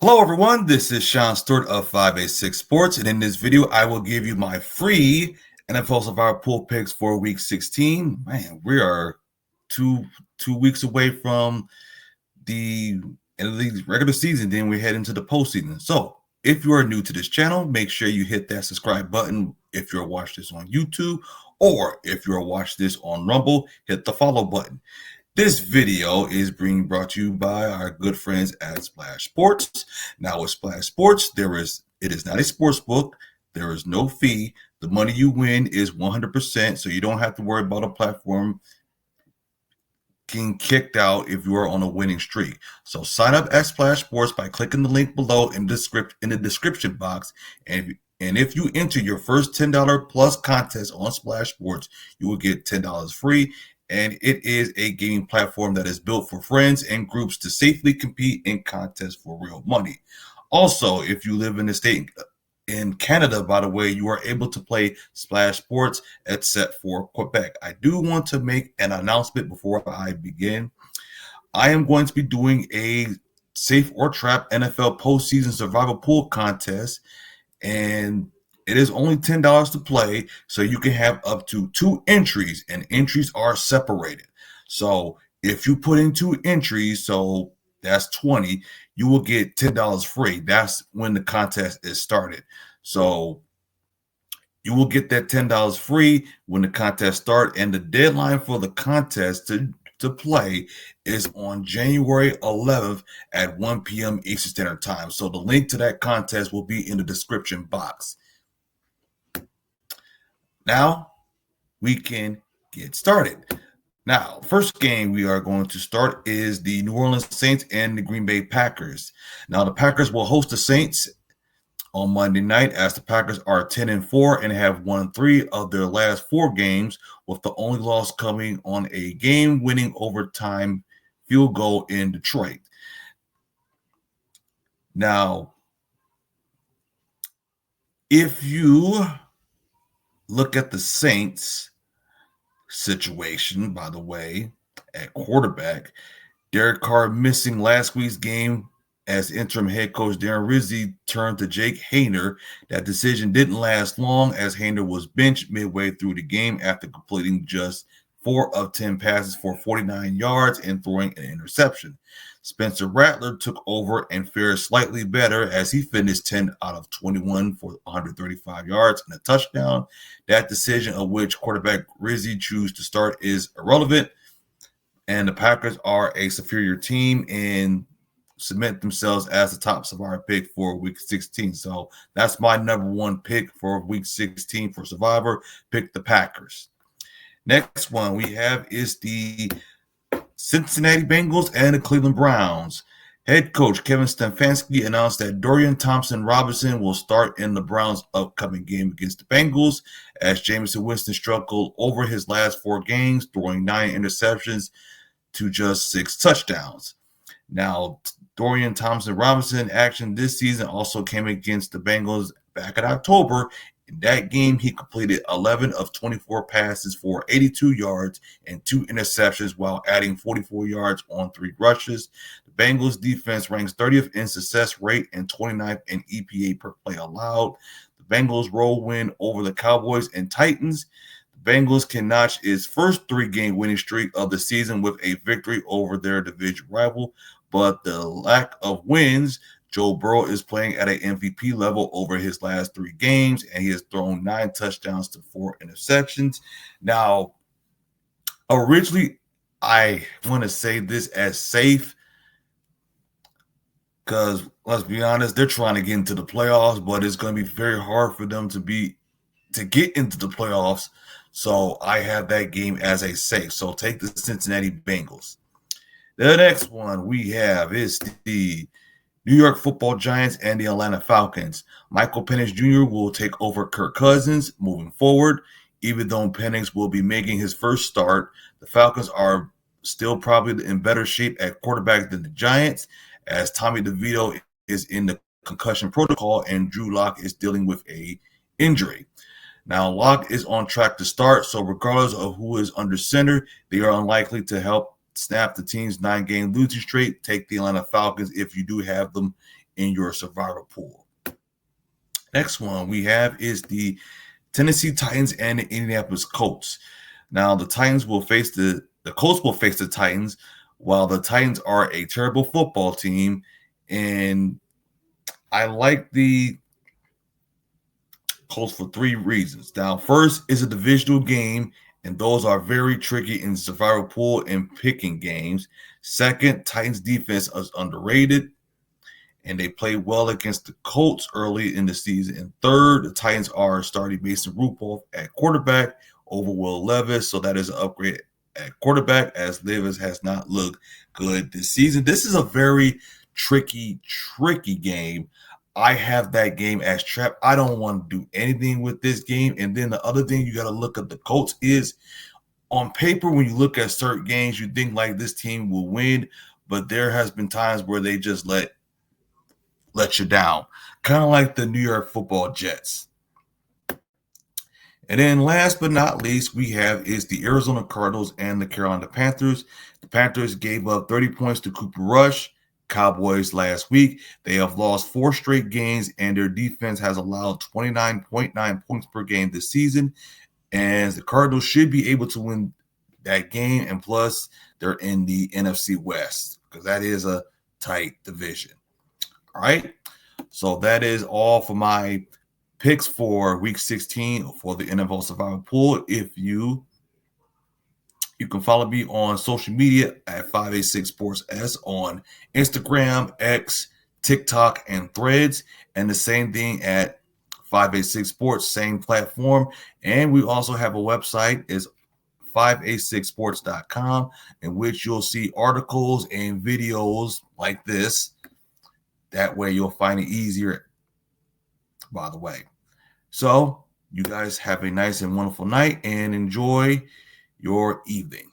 Hello everyone, this is Shawn Stewart of 586 Sports, and in this video I will give you my free NFL Survivor Pool picks for Week 16. Man, we are two weeks away from the end of the regular season, then we head into the postseason. So if you are new to this channel, make sure you hit that subscribe button if you're watching this on YouTube, or if you're watching this on Rumble, hit the follow button. This video is being brought to you by our good friends at Splash Sports. Now with Splash Sports, it is not a sports book. There is no fee. The money you win is 100%, so you don't have to worry about a platform getting kicked out if you are on a winning streak. So sign up at Splash Sports by clicking the link below in the description box, and if you enter your first $10 plus contest on Splash Sports, you will get $10 free. And it is a gaming platform that is built for friends and groups to safely compete in contests for real money. Also, if you live in the state in Canada, by the way, you are able to play Splash Sports except for Quebec. I do want to make an announcement before I begin. I am going to be doing a Safe or Trap NFL postseason survival pool contest, and it is only $10 to play, so you can have up to 2 entries, and entries are separated. So if you put in 2 entries, so that's 20, you will get $10 free. That's when the contest is started. So you will get that $10 free when the contest starts, and the deadline for the contest to play is on January 11th at 1 p.m. Eastern Standard Time. So the link to that contest will be in the description box. Now we can get started. Now, first game we are going to start is the New Orleans Saints and the Green Bay Packers. Now, the Packers will host the Saints on Monday night, as the Packers are 10-4 and have won 3 of their last 4 games, with the only loss coming on a game-winning overtime field goal in Detroit. Now, if you look at the Saints situation, by the way, at quarterback, Derek Carr missing last week's game as interim head coach Darren Rizzi turned to Jake Haener. That decision didn't last long, as Haener was benched midway through the game after completing just 4 of 10 passes for 49 yards and throwing an interception. Spencer Rattler took over and fared slightly better, as he finished 10 out of 21 for 135 yards and a touchdown. That decision of which quarterback Rizzi chose to start is irrelevant, and the Packers are a superior team and cement themselves as the top Survivor pick for Week 16. So that's my number 1 pick for Week 16 for Survivor. Pick the Packers. Next one we have is the Cincinnati Bengals and the Cleveland Browns. Head coach Kevin Stefanski announced that Dorian Thompson-Robinson will start in the Browns' upcoming game against the Bengals, as Jameson Winston struggled over his last 4 games, throwing 9 interceptions to just 6 touchdowns. Now, Dorian Thompson-Robinson action this season also came against the Bengals back in October. In that game, he completed 11 of 24 passes for 82 yards and 2 interceptions, while adding 44 yards on 3 rushes. The Bengals defense ranks 30th in success rate and 29th in EPA per play allowed. The Bengals roll win over the Cowboys and Titans. The Bengals can notch its first 3-game winning streak of the season with a victory over their division rival, but the lack of wins, Joe Burrow is playing at an MVP level over his last 3 games, and he has thrown 9 touchdowns to 4 interceptions. Now, originally, I want to say this as safe because, let's be honest, they're trying to get into the playoffs, but it's going to be very hard for them to get into the playoffs. So I have that game as a safe. So take the Cincinnati Bengals. The next one we have is the New York Football Giants and the Atlanta Falcons. Michael Penix Jr. will take over Kirk Cousins moving forward. Even though Penix will be making his first start, the Falcons are still probably in better shape at quarterback than the Giants, as Tommy DeVito is in the concussion protocol and Drew Lock is dealing with a injury. Now, Lock is on track to start, so regardless of who is under center, they are unlikely to help snap the team's 9-game losing streak. Take the Atlanta Falcons if you do have them in your survivor pool. Next one we have is the Tennessee Titans and the Indianapolis Colts. Now the Colts will face the Titans, while the Titans are a terrible football team, and I like the Colts for 3 reasons. Now, first is a divisional game, and those are very tricky in survivor pool and picking games. Second, Titans defense is underrated, and they played well against the Colts early in the season. And third, the Titans are starting Mason Rudolph at quarterback over Will Levis, so that is an upgrade at quarterback, as Levis has not looked good this season. This is a very tricky game. I have that game as trap. I don't want to do anything with this game. And then the other thing you got to look at the Colts is, on paper, when you look at certain games, you think like this team will win, but there has been times where they just let you down, kind of like the New York Football Jets. And then last but not least, we have is the Arizona Cardinals and the Carolina Panthers. The Panthers gave up 30 points to Cooper Rush, Cowboys last week. They have lost 4 straight games, and their defense has allowed 29.9 points per game this season. And the Cardinals should be able to win that game, and plus they're in the NFC West because that is a tight division. All right, so that is all for my picks for Week 16 for the NFL Survivor Pool. If you can follow me on social media at 586 Sports S on Instagram, X, TikTok, and Threads, and the same thing at 586 Sports, same platform. And we also have a website, is 586sports.com, in which you'll see articles and videos like this. That way you'll find it easier, by the way. So you guys have a nice and wonderful night and enjoy your evening.